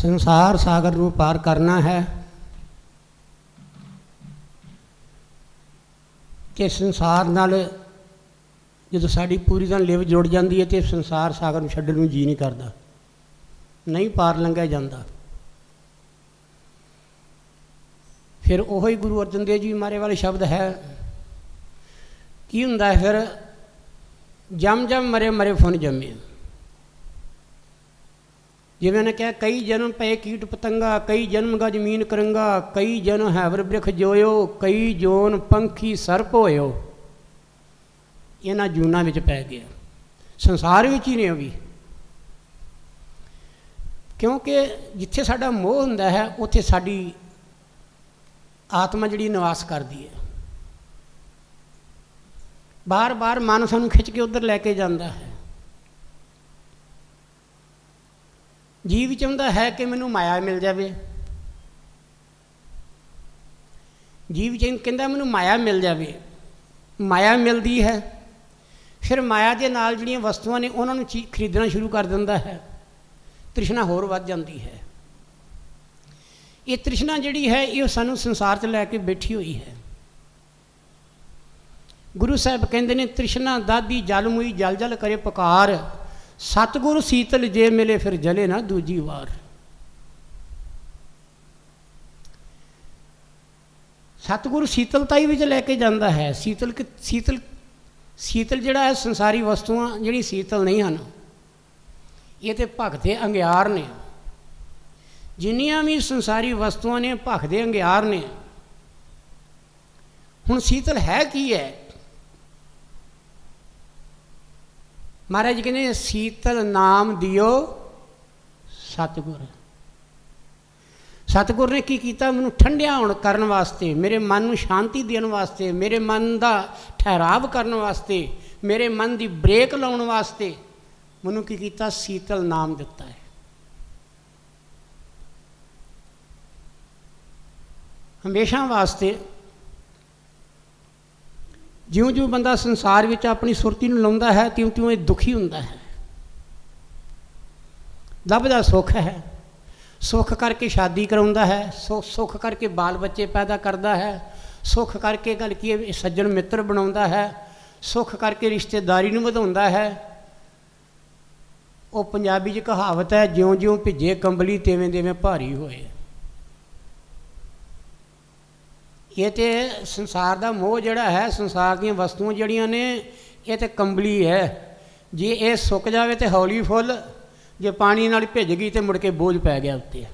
संसार सागर ਨੂੰ पार करना है कि संसार नाल ਜਦੋਂ ਸਾਡੀ पूरी तरह लिव जुड़ जाती है तो संसार सागर ਨੂੰ ਛੱਡਣ ਨੂੰ जी नहीं करता, नहीं पार लंघिया जाता। फिर वही गुरु अर्जन देव जी मारे वाले शब्द है की हुंदा है, फिर जम जम मरे मरे फुन जमे। जिवें ने कहा कई जन्म पे कीट पतंगा, कई जन्म गा जमीन करंगा, कई जन्म हैवर बृख जोयो, कई जोन पंखी सर्प होयो। इन्हां जूना विच पै गया, संसार विच ही ने भी, क्योंकि जिथे साडा मोह हुंदा है उत्थे साडी आत्मा जिहड़ी निवास करदी है। बार बार मन सानूं खिच के उधर लैके जांदा है। जीव चाहुंदा है कि मैनूं माया मिल जाए, जीव कहंदा मैनूं माया मिल जाए। माया मिलती है, फिर माया के नाल जिहड़ियां वस्तुआं ने उन्हां नूं खरीदना शुरू कर दिंदा है, तृष्णा होर वध जाती है। ये तृष्णा जिहड़ी है ये सानूं संसार च लैके बैठी हुई है। गुरु साहब कहंदे ने तृष्णा दादी जल मुई जल जल करे पुकार, सतगुरु शीतल जे मिले फिर जले ना दूजी वार। सतगुरु शीतलताई विच लैके जांदा है। शीतल शीतल शीतल जिहड़ा है संसारी वस्तुआं जिहड़ी शीतल नहीं हैं, ये तो भगते अंगियार ने। जिन्नियां भी संसारी वस्तुआं ने भगते अंगियार ने। हुण शीतल है की है? महाराज जी कहते शीतल नाम दियो सतगुर। सतगुर ने की किया? मैनूं ठंडिया होण करन वास्ते, मेरे मन नूं शांति देण वास्ते, मेरे मन का ठहराव करन वास्ते, मेरे मन की ब्रेक लाउण वास्ते मैनूं की किया? शीतल नाम दिता है। हमेशा वास्ते ज्यों ज्यों बंदा संसार विच अपनी सुरती नूं लाउंदा है त्यों त्यों ये दुखी हुंदा है। लभदा सुख है, सुख करके शादी कराउंदा है, सुख करके बाल बच्चे पैदा करता है, सुख करके गल की सज्जन मित्र बनाउंदा है, सुख करके रिश्तेदारी नूं वधाउंदा है। वो पंजाबी च कहावत है, ज्यों ज्यों भिजे कंबली तिवें तिवें भारी होए। ये तो संसार का मोह जड़ा है, संसार दी वस्तुआं जड़ियां ने ये तो कंबली है। जे ये सुक जाए तो हौली फुल, जे पानी नाल भिज गई तो मुड़ के बोझ पै गया उत्ते।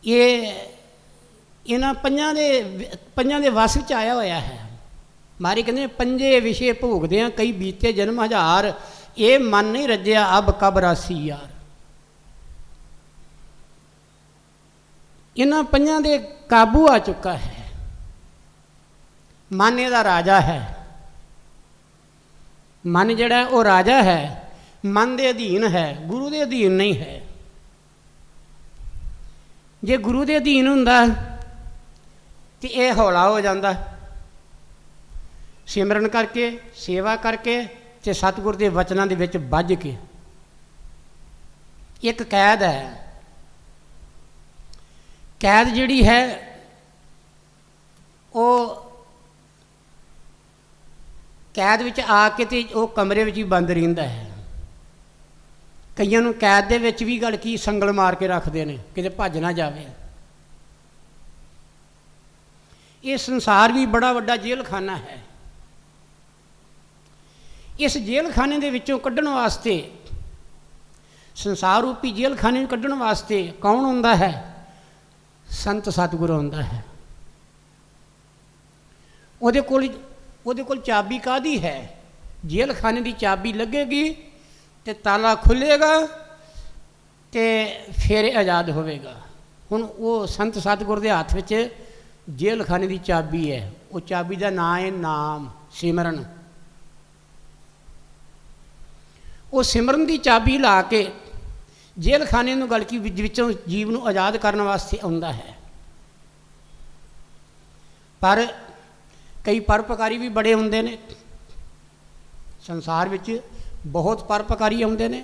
ये इन्हां पंजां दे वस च आया होया है। मारी कहते पंजे विषे भोगदियां कई बीते जन्म हजार, ये मन नहीं रज्या अब कब रासी यार। इन्हां पंजां दे काबू आ चुका है। मन इहदा राजा है। मन जिहड़ा है वो राजा है, मन के अधीन है, गुरु के अधीन नहीं है। जे गुरु के अधीन हुंदा तो यह हौला हो जाता, सिमरन करके सेवा करके ते सतगुर के वचनों के विच बझ के। एक कैद है, कैद जिहड़ी है वो कैद विच आके ते वो कमरे विच ही बंद रहिंदा है। कईयां नूं कैद दे विच भी गल की संगल मार के रखते हैं किते भज ना जावे। ये संसार भी बड़ा वड्डा जेल खाना है। इस जेल खाने दे विचों कड्ढण वास्ते, संसार रूपी जेल खाने कड्ढण वास्ते कौन हुंदा है? संत सतगुरु हुंदा है। उहदे कोल चाबी कादी है? जेल खाने की चाबी लगेगी तो ताला खुलेगा तो फिर आज़ाद होवेगा। हुण वो संत सतगुर के हाथ में जेल खाने की चाबी है। वो चाबी का नाम है नाम, सिमरन। वो सिमरन की चाबी ला के जेल खाने नूं गल की विचों जीव नूं आज़ाद करने वास्ते आउंदा है। पर कई परोपकारी भी बड़े हुंदे ने संसार विच, बहुत परोपकारी आउंदे ने।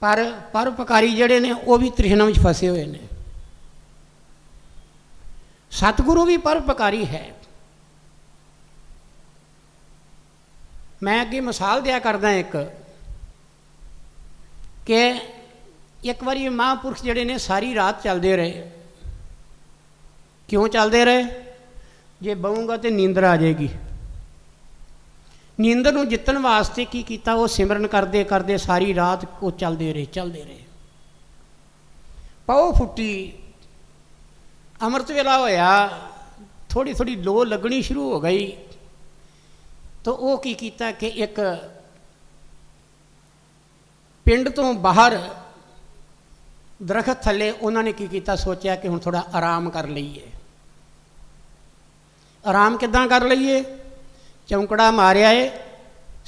पर परोपकारी ਜਿਹੜੇ ਨੇ ਉਹ ਵੀ ਤ੍ਰਿਸ਼ਨਾ ਵਿੱਚ ਫਸੇ ਹੋਏ ਨੇ। सतगुरु भी परोपकारी है। मैं अगे मिसाल दिया करदा एक कि एक बारी महापुरुष जिहड़े ने सारी रात चलते रहे। क्यों चलते रहे? जे बहूँगा तो नींदर आ जाएगी। नींदर नूं जितन वास्ते की कीता, वो सिमरन करते करते सारी रात वो चलते रहे। पौ फुटी, अमृत वेला होया, थोड़ी थोड़ी लो लगनी शुरू हो गई। तो वो की कीता कि एक पिंड तो बाहर दरखत थले उन्होंने की कीता, सोचा कि हुण थोड़ा आराम कर लईए। आराम किदां कर लईए? चौंकड़ा मारिया है,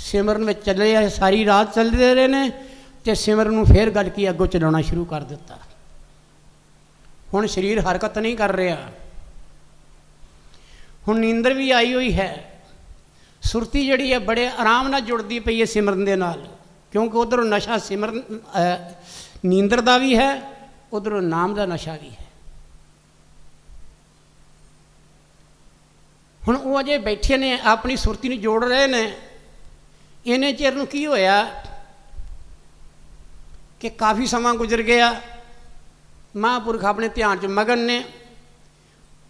सिमरन में चले आए, सारी रात चलते रहे ने, तो सिमरन नूं फिर गल की अगों चलाउणा शुरू कर दिता। हुण शरीर हरकत नहीं कर रहा, हुण नींदर भी आई हुई है, सुरती जिहड़ी है बड़े आराम नाल जुड़दी पई है सिमरन दे नाल, क्योंकि उधरों नशा सिमरन नींदर दा भी है, उधरों नाम दा नशा भी है। हुण वो अजे बैठे ने अपनी सुरती नूं जोड़ रहे ने। इन्ने चिर नूं की होया कि काफ़ी समा गुजर गया। महापुरख अपने ध्यान च मगन ने,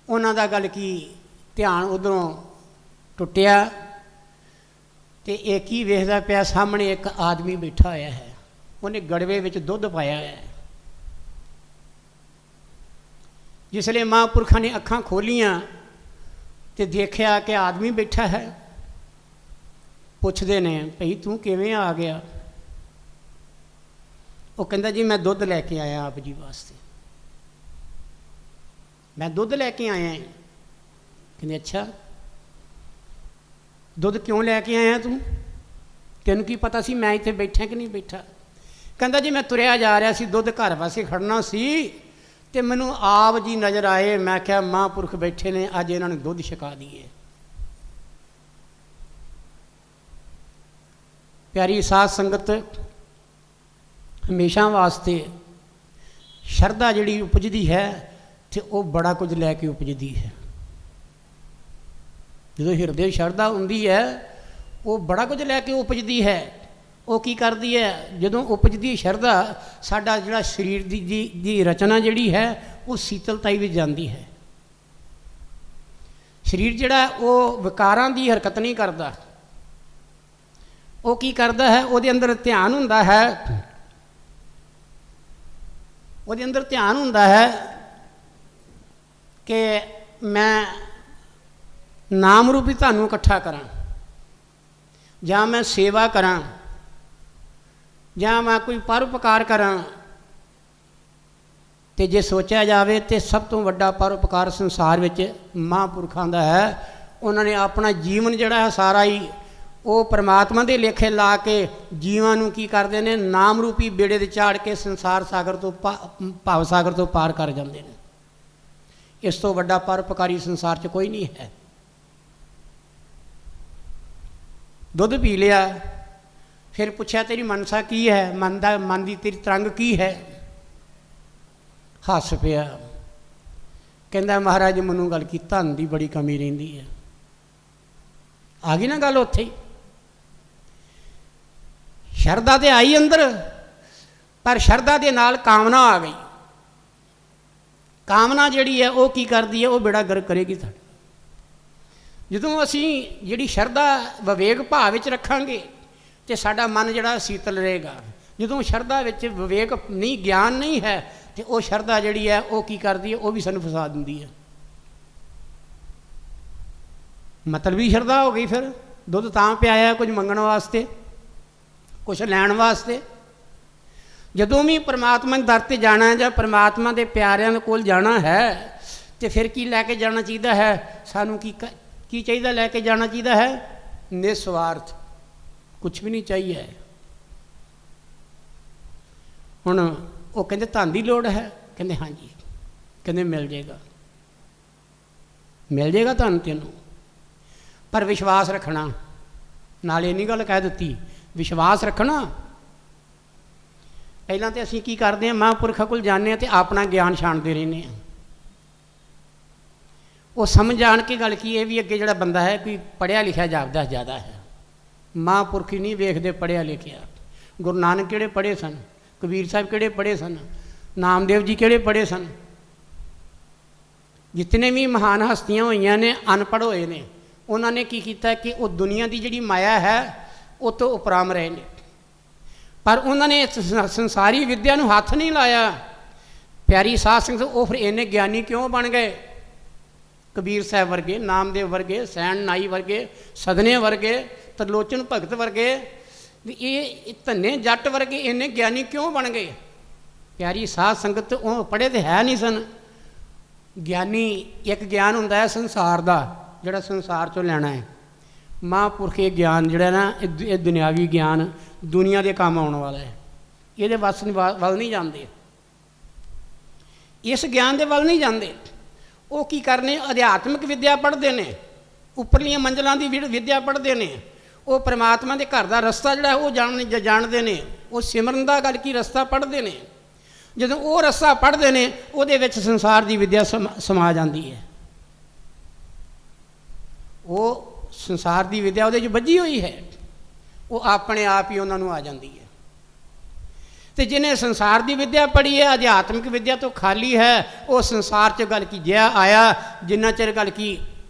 उन्हां दा गल की ध्यान उधरों टुटिया, तो एक ही वेखदा पिया, सामने एक आदमी बैठा होया है, उन्हें गड़वे विच दुध पाया है। जिसले महापुरखा ने अखां खोलियां तो देखा कि आदमी बैठा है। पुछदे ने, भई तू किवें आ गया? वो कहंदा जी मैं दुध लैके आया आप जी वास्ते, मैं दुध लैके आया। कहंदे अच्छा, दुध क्यों लैके आया तू? तैनूं की पता सी मैं इत्थे बैठा कि नहीं बैठा? कहंदा जी मैं तुरया जा रहा सी, दुध घर वास्ते खड़ना सी, तो मैनू आप जी नज़र आए। मैं क्या महापुरख बैठे ने, अज इन्होंने दुध छका दिए। प्यारी साध संगत, हमेशा वास्ते शरधा जिहड़ी उपजदी है, तो वो बड़ा कुछ लैके उपजदी है। जो हिरदे शरधा हुंदी है, वो बड़ा कुछ लैके उपजदी है। वो की करती है, जदों उपजदी शरधा, साडा जिहड़ा शरीर दी रचना जिहड़ी है, वो शीतलताई भी जाती है। शरीर जिहड़ा वो विकारां दी हरकत नहीं करता। वो की करता है, वो अंदर ध्यान हुंदा है, वो अंदर ध्यान हुंदा है कि मैं नाम रूपी तुहानूं इकट्ठा करां, जां मैं सेवा करां, जां मैं कोई परोपकार करां। तो जे सोचा जाए तो सब तो वड्डा परोपकार संसार में महापुरखों का है। उन्होंने अपना जीवन जिहड़ा है सारा ही वो परमात्मा के लेखे ला के जीवां नूं की करते हैं, नाम रूपी बेड़े दे चाड़ के संसार सागर तो भाव सागर तो पार कर जाते हैं। इस तो वड्डा परोपकारी संसार च कोई नहीं है। दुध पी लिया, फिर पूछा तेरी मनसा की है, मन की तेरी तरंग की है? हस पिया, कहंदा महाराज मैनूं गल की धन की बड़ी कमी रहिंदी है। आ गई ना गल उत्थे ही। शरधा तो आई अंदर, पर शरधा के नाल कामना आ गई। कामना जिहड़ी है वो की करदी है, वो बेड़ा गर्क करेगी साडा। जदों असीं जिहड़ी शरधा विवेक भाव विच रखांगे तो साडा मन जिहड़ा शीतल रहेगा। जदों शरधा विच विवेक नहीं, ज्ञान नहीं है, तो वो शरधा जिहड़ी है वो की करदी है, वो भी सानूं फसा दिंदी है। मतलबी शरधा हो गई। फिर दुध तां पिआया कुछ मंगण वास्ते, कुछ लैण वास्ते। जदों भी परमात्मा के दर ते जाना है जां परमात्मा के प्यारिਆਂ ਦੇ कोल जाना है, तो फिर की लैके जाना चाहिए है? सानूं की चाहिए लैके जाना चाहिए है? निस्वार्थ, कुछ भी नहीं चाहिए। हुण वो कहते धन की लोड़ है? कहते हाँ जी। कहते मिल जाएगा, मिल जाएगा धन तेनों, पर विश्वास रखना। नाले इन्नी गल कह दी, विश्वास रखना ਪਹਿਲਾਂ ਤਾਂ ਅਸੀਂ ਕੀ ਕਰਦੇ ਹਾਂ, ਮਹਾਂਪੁਰਖਾਂ ਕੋਲ ਜਾਂਦੇ ਹਾਂ ਤੇ ਆਪਣਾ ਗਿਆਨ ਛਾਣਦੇ ਰਹਿੰਦੇ ਹਾਂ। ਉਹ ਸਮਝ ਆਣ ਕੇ ਗੱਲ ਕੀ ਇਹ ਵੀ ਅੱਗੇ ਜਿਹੜਾ ਬੰਦਾ ਹੈ ਕੋਈ ਪੜ੍ਹਿਆ ਲਿਖਿਆ ਜਾਪਦਾ ਜ਼ਿਆਦਾ ਹੈ। ਮਹਾਂਪੁਰਖ ਹੀ ਨਹੀਂ ਵੇਖਦੇ ਪੜ੍ਹਿਆ ਲਿਖਿਆ। ਗੁਰੂ ਨਾਨਕ ਕਿਹੜੇ ਪੜ੍ਹੇ ਸਨ, ਕਬੀਰ ਸਾਹਿਬ ਕਿਹੜੇ ਪੜ੍ਹੇ ਸਨ, ਨਾਮਦੇਵ ਜੀ ਕਿਹੜੇ ਪੜ੍ਹੇ ਸਨ। ਜਿਤਨੇ ਵੀ ਮਹਾਨ ਹਸਤੀਆਂ ਹੋਈਆਂ ਨੇ ਅਨਪੜ੍ਹ ਹੋਏ ਨੇ, ਉਹਨਾਂ ਨੇ ਕੀ ਕੀਤਾ ਕਿ ਉਹ ਦੁਨੀਆ ਦੀ ਜਿਹੜੀ ਮਾਇਆ ਹੈ ਉਹ ਤੋਂ ਉਪਰਾਮ ਰਹੇ ਨੇ, ਪਰ ਉਹਨਾਂ ਨੇ ਸੰਸਾਰੀ ਵਿੱਦਿਆ ਨੂੰ ਹੱਥ ਨਹੀਂ ਲਾਇਆ। ਪਿਆਰੀ ਸਾਧ ਸੰਗਤ, ਉਹ ਫਿਰ ਇੰਨੇ ਗਿਆਨੀ ਕਿਉਂ ਬਣ ਗਏ? ਕਬੀਰ ਸਾਹਿਬ ਵਰਗੇ, ਨਾਮਦੇਵ ਵਰਗੇ, ਸੈਣ ਨਾਈ ਵਰਗੇ, ਸਦਨੇ ਵਰਗੇ, ਤਰਲੋਚਨ ਭਗਤ ਵਰਗੇ, ਇਹ ਧੰਨੇ ਜੱਟ ਵਰਗੇ ਇੰਨੇ ਗਿਆਨੀ ਕਿਉਂ ਬਣ ਗਏ? ਪਿਆਰੀ ਸਾਧ ਸੰਗਤ, ਉਹ ਪੜ੍ਹੇ ਤੇ ਹੈ ਨਹੀਂ ਸਨ। ਗਿਆਨੀ ਇੱਕ ਗਿਆਨ ਹੁੰਦਾ ਹੈ ਸੰਸਾਰ ਦਾ, ਜਿਹੜਾ ਸੰਸਾਰ 'ਚੋਂ ਲੈਣਾ ਹੈ। ਮਹਾਂਪੁਰਖ ਇਹ ਗਿਆਨ ਜਿਹੜਾ ਨਾ, ਇਹ ਦੁਨਿਆਵੀ ਗਿਆਨ ਦੁਨੀਆ ਦੇ ਕੰਮ ਆਉਣ ਵਾਲਾ ਹੈ, ਇਹਦੇ ਵੱਲ ਨਹੀਂ ਜਾਂਦੇ, ਇਸ ਗਿਆਨ ਦੇ ਵੱਲ ਨਹੀਂ ਜਾਂਦੇ। ਉਹ ਕੀ ਕਰਨੇ, ਅਧਿਆਤਮਿਕ ਵਿੱਦਿਆ ਪੜ੍ਹਦੇ ਨੇ, ਉੱਪਰਲੀਆਂ ਮੰਜ਼ਲਾਂ ਦੀ ਵਿੱਦਿਆ ਪੜ੍ਹਦੇ ਨੇ। ਉਹ ਪਰਮਾਤਮਾ ਦੇ ਘਰ ਦਾ ਰਸਤਾ ਜਿਹੜਾ ਉਹ ਜਾਣਦੇ ਨੇ। ਉਹ ਸਿਮਰਨ ਦਾ ਗੱਲ ਕੀ ਰਸਤਾ ਪੜ੍ਹਦੇ ਨੇ। ਜਦੋਂ ਉਹ ਰਸਤਾ ਪੜ੍ਹਦੇ ਨੇ, ਉਹਦੇ ਵਿੱਚ ਸੰਸਾਰ ਦੀ ਵਿੱਦਿਆ ਸਮਾ ਜਾਂਦੀ ਹੈ। ਉਹ ਸੰਸਾਰ ਦੀ ਵਿੱਦਿਆ ਉਹਦੇ 'ਚ ਵੱਜੀ ਹੋਈ ਹੈ, ਉਹ ਆਪਣੇ ਆਪ ਹੀ ਉਹਨਾਂ ਨੂੰ ਆ ਜਾਂਦੀ ਹੈ। ਅਤੇ ਜਿਹਨੇ ਸੰਸਾਰ ਦੀ ਵਿੱਦਿਆ ਪੜ੍ਹੀ ਹੈ, ਅਧਿਆਤਮਿਕ ਵਿੱਦਿਆ ਤੋਂ ਖਾਲੀ ਹੈ, ਉਹ ਸੰਸਾਰ 'ਚ ਗੱਲ ਕੀ ਜਿਹਾ ਆਇਆ। ਜਿੰਨਾ ਚਿਰ ਗੱਲ ਕੀ,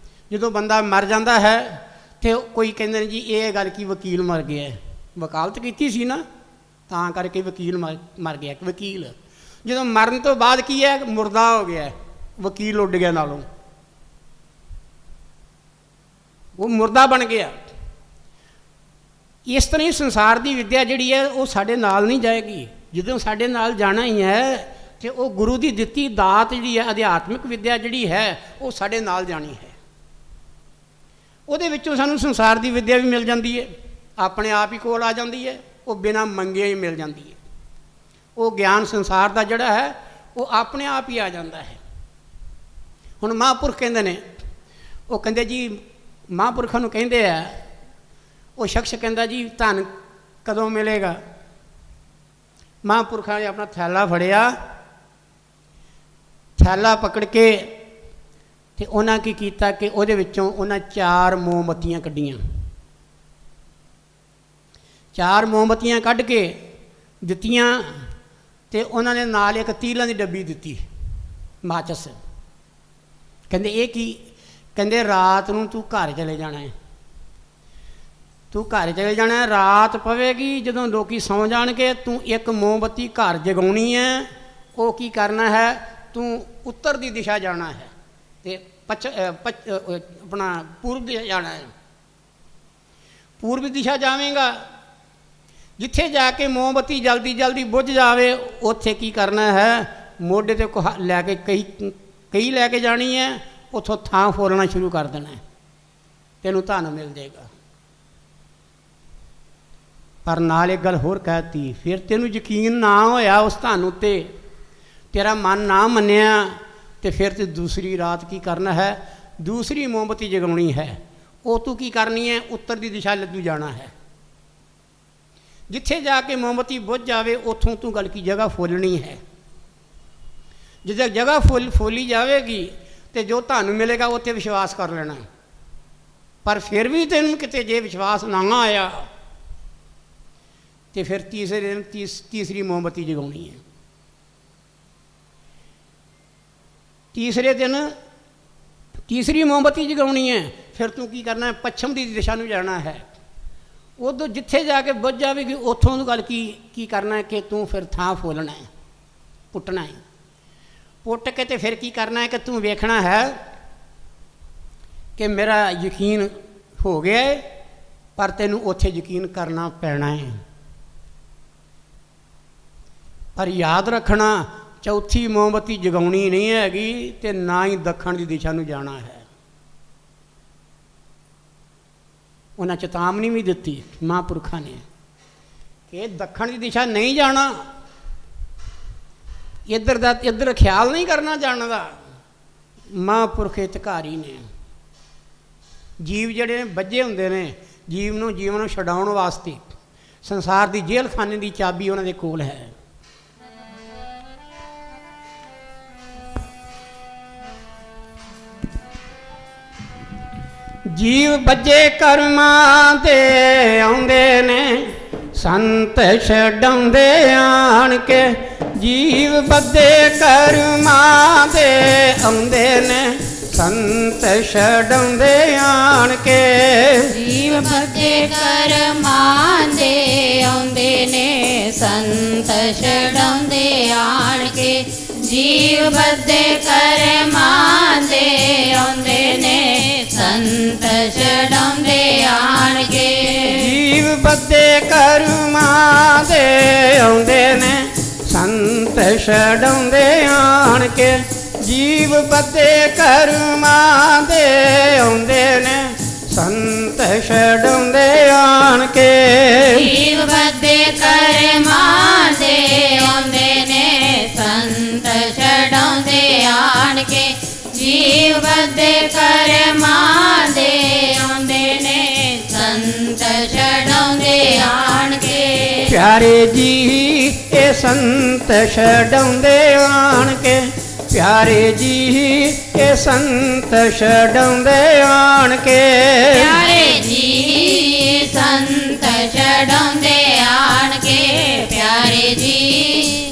ਜਦੋਂ ਬੰਦਾ ਮਰ ਜਾਂਦਾ ਹੈ ਅਤੇ ਕੋਈ ਕਹਿੰਦੇ ਨੇ ਜੀ ਇਹ ਗੱਲ ਕੀ ਵਕੀਲ ਮਰ ਗਿਆ, ਵਕਾਲਤ ਕੀਤੀ ਸੀ ਨਾ ਤਾਂ ਕਰਕੇ ਵਕੀਲ ਮਰ ਗਿਆ। ਵਕੀਲ ਜਦੋਂ ਮਰਨ ਤੋਂ ਬਾਅਦ ਕੀ ਹੈ, ਮੁਰਦਾ ਹੋ ਗਿਆ, ਵਕੀਲ ਉੱਡ ਗਿਆ ਨਾਲੋਂ, ਉਹ ਮੁਰਦਾ ਬਣ ਗਿਆ। ਇਸ ਤਰ੍ਹਾਂ ਹੀ ਸੰਸਾਰ ਦੀ ਵਿੱਦਿਆ ਜਿਹੜੀ ਹੈ ਉਹ ਸਾਡੇ ਨਾਲ ਨਹੀਂ ਜਾਏਗੀ। ਜਦੋਂ ਸਾਡੇ ਨਾਲ ਜਾਣਾ ਹੀ ਹੈ ਅਤੇ ਉਹ ਗੁਰੂ ਦੀ ਦਿੱਤੀ ਦਾਤ ਜਿਹੜੀ ਹੈ, ਅਧਿਆਤਮਿਕ ਵਿੱਦਿਆ ਜਿਹੜੀ ਹੈ, ਉਹ ਸਾਡੇ ਨਾਲ ਜਾਣੀ ਹੈ। ਉਹਦੇ ਵਿੱਚੋਂ ਸਾਨੂੰ ਸੰਸਾਰ ਦੀ ਵਿੱਦਿਆ ਵੀ ਮਿਲ ਜਾਂਦੀ ਹੈ, ਆਪਣੇ ਆਪ ਹੀ ਕੋਲ ਆ ਜਾਂਦੀ ਹੈ, ਉਹ ਬਿਨਾਂ ਮੰਗੇ ਹੀ ਮਿਲ ਜਾਂਦੀ ਹੈ। ਉਹ ਗਿਆਨ ਸੰਸਾਰ ਦਾ ਜਿਹੜਾ ਹੈ ਉਹ ਆਪਣੇ ਆਪ ਹੀ ਆ ਜਾਂਦਾ ਹੈ। ਹੁਣ ਮਹਾਂਪੁਰਖ ਕਹਿੰਦੇ ਨੇ, ਉਹ ਕਹਿੰਦੇ ਜੀ, ਮਹਾਂਪੁਰਖਾਂ ਨੂੰ ਕਹਿੰਦੇ ਆ, ਉਹ ਸ਼ਖਸ ਕਹਿੰਦਾ ਜੀ ਧਨ ਕਦੋਂ ਮਿਲੇਗਾ? ਮਹਾਂਪੁਰਖਾਂ ਨੇ ਆਪਣਾ ਥੈਲਾ ਫੜਿਆ, ਥੈਲਾ ਪਕੜ ਕੇ ਅਤੇ ਉਹਨਾਂ ਕੀ ਕੀਤਾ ਕਿ ਉਹਦੇ ਵਿੱਚੋਂ ਉਹਨਾਂ 4 ਮੋਮਬੱਤੀਆਂ ਕੱਢੀਆਂ। 4 ਮੋਮਬੱਤੀਆਂ ਕੱਢ ਕੇ ਦਿੱਤੀਆਂ ਅਤੇ ਉਹਨਾਂ ਨੇ ਨਾਲ ਇੱਕ ਤੀਲਾਂ ਦੀ ਡੱਬੀ ਦਿੱਤੀ, ਮਾਚਸ। ਕਹਿੰਦੇ ਇਹ ਕੀ? ਕਹਿੰਦੇ ਰਾਤ ਨੂੰ ਤੂੰ ਘਰ ਚਲੇ ਜਾਣਾ ਹੈ, ਤੂੰ ਘਰ ਚਲੇ ਜਾਣਾ, ਰਾਤ ਪਵੇਗੀ, ਜਦੋਂ ਲੋਕ ਸੌਂ ਜਾਣਗੇ ਤੂੰ ਇੱਕ ਮੋਮਬੱਤੀ ਘਰ ਜਗਾਉਣੀ ਹੈ। ਉਹ ਕੀ ਕਰਨਾ ਹੈ, ਤੂੰ ਉੱਤਰ ਦੀ ਦਿਸ਼ਾ ਜਾਣਾ ਹੈ ਅਤੇ ਆਪਣਾ ਪੂਰਬ ਦਿਸ਼ਾ ਜਾਣਾ ਹੈ। ਪੂਰਬ ਦਿਸ਼ਾ ਜਾਵੇਂਗਾ, ਜਿੱਥੇ ਜਾ ਕੇ ਮੋਮਬੱਤੀ ਜਲਦੀ ਜਲਦੀ ਬੁੱਝ ਜਾਵੇ, ਉੱਥੇ ਕੀ ਕਰਨਾ ਹੈ, ਮੋਢੇ 'ਤੇ ਲੈ ਕੇ ਕਈ ਲੈ ਕੇ ਜਾਣੀ ਹੈ, ਉੱਥੋਂ ਥਾਂ ਫੋਲਣਾ ਸ਼ੁਰੂ ਕਰ ਦੇਣਾ ਹੈ, ਤੈਨੂੰ ਧਨ ਮਿਲ ਜਾਏਗਾ। ਪਰ ਨਾਲ ਇੱਕ ਗੱਲ ਹੋਰ ਕਹਿ ਦਿੱਤੀ, ਫਿਰ ਤੈਨੂੰ ਯਕੀਨ ਨਾ ਹੋਇਆ ਉਸ ਧਨ ਉੱਤੇ, ਤੇਰਾ ਮਨ ਨਾ ਮੰਨਿਆ, ਅਤੇ ਫਿਰ ਤੇ ਦੂਸਰੀ ਰਾਤ ਕੀ ਕਰਨਾ ਹੈ, ਦੂਸਰੀ ਮੋਮਬੱਤੀ ਜਗਾਉਣੀ ਹੈ। ਉਹ ਤੂੰ ਕੀ ਕਰਨੀ ਹੈ, ਉੱਤਰ ਦੀ ਦਿਸ਼ਾ ਲੱਦੂ ਜਾਣਾ ਹੈ। ਜਿੱਥੇ ਜਾ ਕੇ ਮੋਮਬੱਤੀ ਬੁੱਝ ਜਾਵੇ, ਉੱਥੋਂ ਤੂੰ ਗੱਲ ਕੀ ਜਗ੍ਹਾ ਫੋਲਣੀ ਹੈ। ਜਦੋਂ ਜਗ੍ਹਾ ਫੋਲੀ ਜਾਵੇਗੀ ਅਤੇ ਜੋ ਤੁਹਾਨੂੰ ਮਿਲੇਗਾ ਉੱਥੇ ਵਿਸ਼ਵਾਸ ਕਰ ਲੈਣਾ। ਪਰ ਫਿਰ ਵੀ ਤੈਨੂੰ ਕਿਤੇ ਜੇ ਵਿਸ਼ਵਾਸ ਨਾ ਆਇਆ ਅਤੇ ਫਿਰ ਤੀਸਰੇ ਦਿਨ ਤੀਸਰੀ ਮੋਮਬੱਤੀ ਜਗਾਉਣੀ ਹੈ। ਤੀਸਰੇ ਦਿਨ ਤੀਸਰੀ ਮੋਮਬੱਤੀ ਜਗਾਉਣੀ ਹੈ। ਫਿਰ ਤੂੰ ਕੀ ਕਰਨਾ ਹੈ, ਪੱਛਮ ਦੀ ਦਿਸ਼ਾ ਨੂੰ ਜਾਣਾ ਹੈ। ਉਦੋਂ ਜਿੱਥੇ ਜਾ ਕੇ ਬੁੱਝ ਜਾਵੇਗੀ, ਉੱਥੋਂ ਗੱਲ ਕੀ ਕਰਨਾ ਹੈ ਕਿ ਤੂੰ ਫਿਰ ਥਾਂ ਫੋਲਣਾ ਹੈ, ਪੁੱਟਣਾ ਹੈ। ਪੁੱਟ ਕੇ ਅਤੇ ਫਿਰ ਕੀ ਕਰਨਾ ਹੈ ਕਿ ਤੂੰ ਵੇਖਣਾ ਹੈ ਕਿ ਮੇਰਾ ਯਕੀਨ ਹੋ ਗਿਆ ਹੈ, ਪਰ ਤੈਨੂੰ ਉੱਥੇ ਯਕੀਨ ਕਰਨਾ ਪੈਣਾ ਹੈ। ਪਰ ਯਾਦ ਰੱਖਣਾ, ਚੌਥੀ ਮੋਮਬੱਤੀ ਜਗਾਉਣੀ ਨਹੀਂ ਹੈਗੀ ਅਤੇ ਨਾ ਹੀ ਦੱਖਣ ਦੀ ਦਿਸ਼ਾ ਨੂੰ ਜਾਣਾ ਹੈ। ਉਹਨਾਂ ਚੇਤਾਵਨੀ ਵੀ ਦਿੱਤੀ ਮਹਾਂਪੁਰਖਾਂ ਨੇ ਕਿ ਦੱਖਣ ਦੀ ਦਿਸ਼ਾ ਨਹੀਂ ਜਾਣਾ, ਇੱਧਰ ਖਿਆਲ ਨਹੀਂ ਕਰਨਾ ਜਾਣ ਦਾ। ਮਹਾਂਪੁਰਖ ਹਿਤਕਾਰੀ ਨੇ। ਜੀਵ ਜਿਹੜੇ ਨੇ ਬੱਝੇ ਹੁੰਦੇ ਨੇ, ਜੀਵਨ ਨੂੰ ਛਡਾਉਣ ਵਾਸਤੇ ਸੰਸਾਰ ਦੀ ਜੇਲ੍ਹ ਖਾਨੇ ਦੀ ਚਾਬੀ ਉਹਨਾਂ ਦੇ ਕੋਲ ਹੈ। ਜੀਵ ਬੱਜੇ ਕਰਮਾਂ ਦੇ ਆਉਂਦੇ ਨੇ, ਸੰਤ ਛਡਾਉਂਦੇ ਆਣ ਕੇ। ਜੀਵ ਬੱਜੇ ਕਰਮਾਂ ਦੇ ਆਉਂਦੇ ਨੇ, ਸੰਤ ਛਡਾਉਂਦੇ ਆਣ ਕੇ। ਜੀਵ ਬੱਜੇ ਕਰਮਾਂ ਦੇ ਆਉਂਦੇ ਨੇ, ਸੰਤ ਛਡਾਉਂਦੇ ਆਣ ਕੇ। ਜੀਵ ਬੱਜੇ ਕਰਮਾਂ ਦੇ ਆਉਂਦੇ ਨੇ, ਸੰਤ ਛਡਾਉਂਦੇ ਆਣ ਕੇ। ਜੀਵ ਬੱਜੇ ਕਰਮਾਂ ਦੇ ਆਉਂਦੇ ਨੇ, ਸੰਤ ਛਡਾਉਂਦੇ ਆਣ ਕੇ। ਜੀਵ ਬੱਜੇ ਕਰਮਾਂ ਦੇ ਆਉਂਦੇ ਨੇ, ਸੰਤ ਛਡਾਉਂਦੇ ਆਣ ਕੇ। ਜੀਵ ਬੱਜੇ ਕਰਮਾਂ ਦੇ ਆਉਂਦੇ ਨੇ, ਸੰਤ ਛਡਾਉਂਦੇ ਆਣ ਕੇ। ਜੀਵ ਬੱਜੇ ਕਰਮਾਂ ਦੇ ਆਉਂਦੇ ਨੇ, ਸੰਤ ਛਡਾਉਂਦੇ ਆਣ ਕੇ। ਪਿਆਰੇ ਜੀ ਇਹ ਸੰਤ ਛਡਾਉਂਦੇ ਆਣ ਕੇ। ਪਿਆਰੇ ਜੀ ਇਹ ਸੰਤ ਛਡਾਉਂਦੇ ਆਣ ਕੇ। ਪਿਆਰੇ ਜੀ ਸੰਤ ਛਡਾਉਂਦੇ ਆਣ ਕੇ। ਪਿਆਰੇ ਜੀ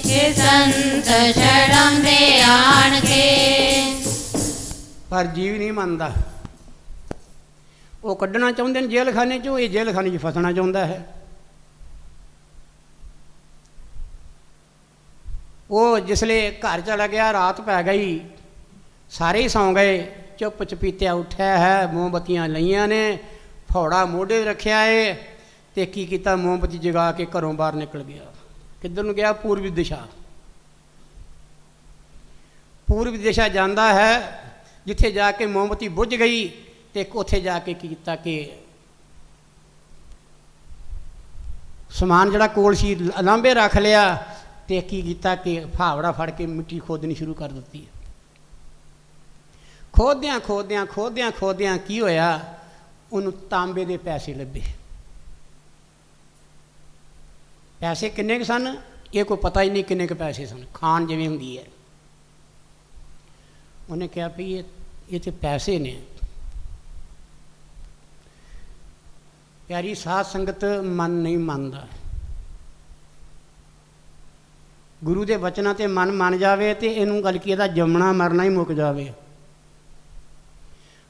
ਇਹ ਸੰਤ ਛਡਾਉਂਦੇ ਆਣ ਕੇ। ਪਰ ਜੀਵ ਨਹੀਂ ਮੰਨਦਾ। ਉਹ ਕੱਢਣਾ ਚਾਹੁੰਦੇ ਨੇ ਜੇਲ੍ਹ ਖਾਨੇ ਚੋਂ, ਇਹ ਜੇਲ੍ਹ ਖਾਨੇ 'ਚ ਫਸਣਾ ਚਾਹੁੰਦਾ ਹੈ। ਉਹ ਜਿਸਲੇ ਘਰ ਚਲਾ ਗਿਆ, ਰਾਤ ਪੈ ਗਈ, ਸਾਰੇ ਹੀ ਸੌਂ ਗਏ। ਚੁੱਪ ਚਪੀਤਿਆ ਉੱਠਿਆ ਹੈ, ਮੋਮਬੱਤੀਆਂ ਲਈਆਂ ਨੇ, ਫੌੜਾ ਮੋਢੇ ਰੱਖਿਆ ਏ, ਤੇ ਕੀ ਕੀਤਾ, ਮੋਮਬੱਤੀ ਜਗਾ ਕੇ ਘਰੋਂ ਬਾਹਰ ਨਿਕਲ ਗਿਆ। ਕਿੱਧਰ ਨੂੰ ਗਿਆ? ਪੂਰਬੀ ਦਿਸ਼ਾ। ਪੂਰਬੀ ਦਿਸ਼ਾ ਜਾਂਦਾ ਹੈ। ਜਿੱਥੇ ਜਾ ਕੇ ਮੋਮਬੱਤੀ ਬੁੱਝ ਗਈ, ਤੇ ਉੱਥੇ ਜਾ ਕੇ ਕੀ ਕੀਤਾ ਕਿ ਸਮਾਨ ਜਿਹੜਾ ਕੋਲ ਸੀ ਲਾਂਭੇ ਰੱਖ ਲਿਆ, ਤੇ ਕੀ ਕੀਤਾ ਕਿ ਫਾਵੜਾ ਫੜ ਕੇ ਮਿੱਟੀ ਖੋਦਣੀ ਸ਼ੁਰੂ ਕਰ ਦਿੱਤੀ। ਖੋਦਿਆਂ ਖੋਦਿਆਂ ਖੋਦਿਆਂ ਖੋਦਿਆਂ ਕੀ ਹੋਇਆ, ਉਹਨੂੰ ਤਾਂਬੇ ਦੇ ਪੈਸੇ ਲੱਭੇ। ਪੈਸੇ ਕਿੰਨੇ ਕੁ ਸਨ ਇਹ ਕੋਈ ਪਤਾ ਹੀ ਨਹੀਂ, ਕਿੰਨੇ ਕੁ ਪੈਸੇ ਸਨ। ਖਾਣ ਜਿਵੇਂ ਹੁੰਦੀ ਹੈ। ਉਹਨੇ ਕਿਹਾ ਵੀ ਇਹ ਤੇ ਪੈਸੇ ਨੇ। ਪਿਆਰੀ ਸਾਧ ਸੰਗਤ, ਮਨ ਨਹੀਂ ਮੰਨਦਾ। ਗੁਰੂ ਦੇ ਬਚਨਾਂ ਤੇ ਮਨ ਮੰਨ ਜਾਵੇ ਤੇ ਇਹਨੂੰ ਗੱਲ ਕੀ, ਇਹਦਾ ਜੰਮਣਾ ਮਰਨਾ ਹੀ ਮੁੱਕ ਜਾਵੇ।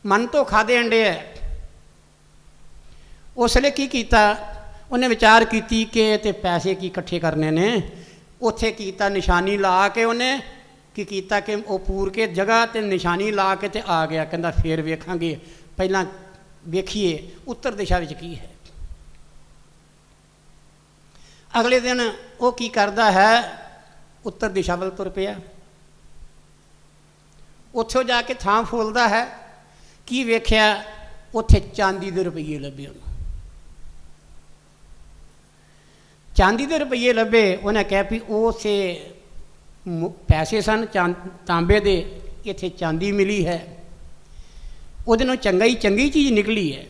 ਮਨ ਧੋਖਾ ਦੇਣ ਡਿਆ। ਉਸ ਵੇਲੇ ਕੀ ਕੀਤਾ, ਉਹਨੇ ਵਿਚਾਰ ਕੀਤੀ ਕਿ ਤੇ ਪੈਸੇ ਕੀ ਇਕੱਠੇ ਕਰਨੇ ਨੇ। ਉੱਥੇ ਕੀਤਾ ਨਿਸ਼ਾਨੀ ਲਾ ਕੇ, ਉਹਨੇ ਕੀ ਕੀਤਾ ਕਿ ਉਹ ਪੂਰ ਕੇ ਜਗ੍ਹਾ ਤੇ ਨਿਸ਼ਾਨੀ ਲਾ ਕੇ ਤੇ ਆ ਗਿਆ। ਕਹਿੰਦਾ ਫੇਰ ਵੇਖਾਂਗੇ, ਪਹਿਲਾਂ ਵੇਖੀਏ ਉੱਤਰ ਦਿਸ਼ਾ ਵਿੱਚ ਕੀ ਹੈ। ਅਗਲੇ ਦਿਨ ਉਹ ਕੀ ਕਰਦਾ ਹੈ, ਉੱਤਰ ਦਿਸ਼ਾ ਵੱਲ ਤੁਰ ਪਿਆ। ਉੱਥੋਂ ਜਾ ਕੇ ਥਾਂ ਫੋਲਦਾ ਹੈ। ਕੀ ਵੇਖਿਆ, ਉੱਥੇ ਚਾਂਦੀ ਦੇ ਰੁਪਈਏ ਲੱਭੇ ਉਹਨੂੰ। ਚਾਂਦੀ ਦੇ ਰੁਪਈਏ ਲੱਭੇ। ਉਹਨੇ ਕਿਹਾ ਵੀ ਉਸੇ ਪੈਸੇ ਸਨ ਤਾਂਬੇ ਦੇ, ਇੱਥੇ ਚਾਂਦੀ ਮਿਲੀ ਹੈ। ਉਹਦੇ ਨਾਲ ਚੰਗੀ ਚੀਜ਼ ਨਿਕਲੀ ਹੈ।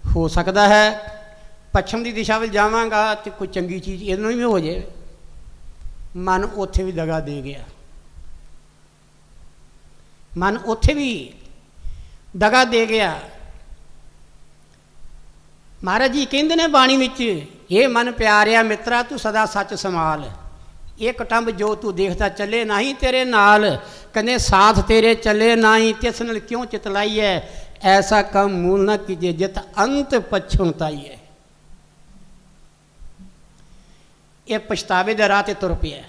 ਹੋ ਸਕਦਾ ਹੈ ਪੱਛਮ ਦੀ ਦਿਸ਼ਾ ਵੱਲ ਜਾਵਾਂਗਾ ਤੇ ਕੋਈ ਚੰਗੀ ਚੀਜ਼ ਇਹਦੇ ਨਾਲ ਵੀ ਹੋ ਜਾਏ। ਮਨ ਉੱਥੇ ਵੀ ਦਗਾ ਦੇ ਗਿਆ। ਮਨ ਉੱਥੇ ਵੀ ਦਗਾ ਦੇ ਗਿਆ। ਮਹਾਰਾਜ ਜੀ ਕਹਿੰਦੇ ਨੇ ਬਾਣੀ ਵਿੱਚ, ਇਹ ਮਨ ਪਿਆਰਿਆ ਮਿੱਤਰਾ ਤੂੰ ਸਦਾ ਸੱਚ ਸੰਭਾਲ। ਇਹ ਕਟੰਬ ਜੋ ਤੂੰ ਦੇਖਦਾ ਚੱਲੇ ਨਹੀਂ ਤੇਰੇ ਨਾਲ, ਕਹਿੰਦੇ ਸਾਥ ਤੇਰੇ ਚੱਲੇ ਨਹੀਂ, ਤਿਸ ਨਾਲ ਕਿਉਂ ਚਿਤਲਾਈ ਹੈ। ਐਸਾ ਕੰਮ ਮੂਲ ਨਾ ਕੀਜੇ ਜਿਤ ਅੰਤ ਪਛਤਾਈ ਹੈ। ਇਹ ਪਛਤਾਵੇ ਦੇ ਰਾਹ ਤੇ ਤੁਰ ਪਿਆ।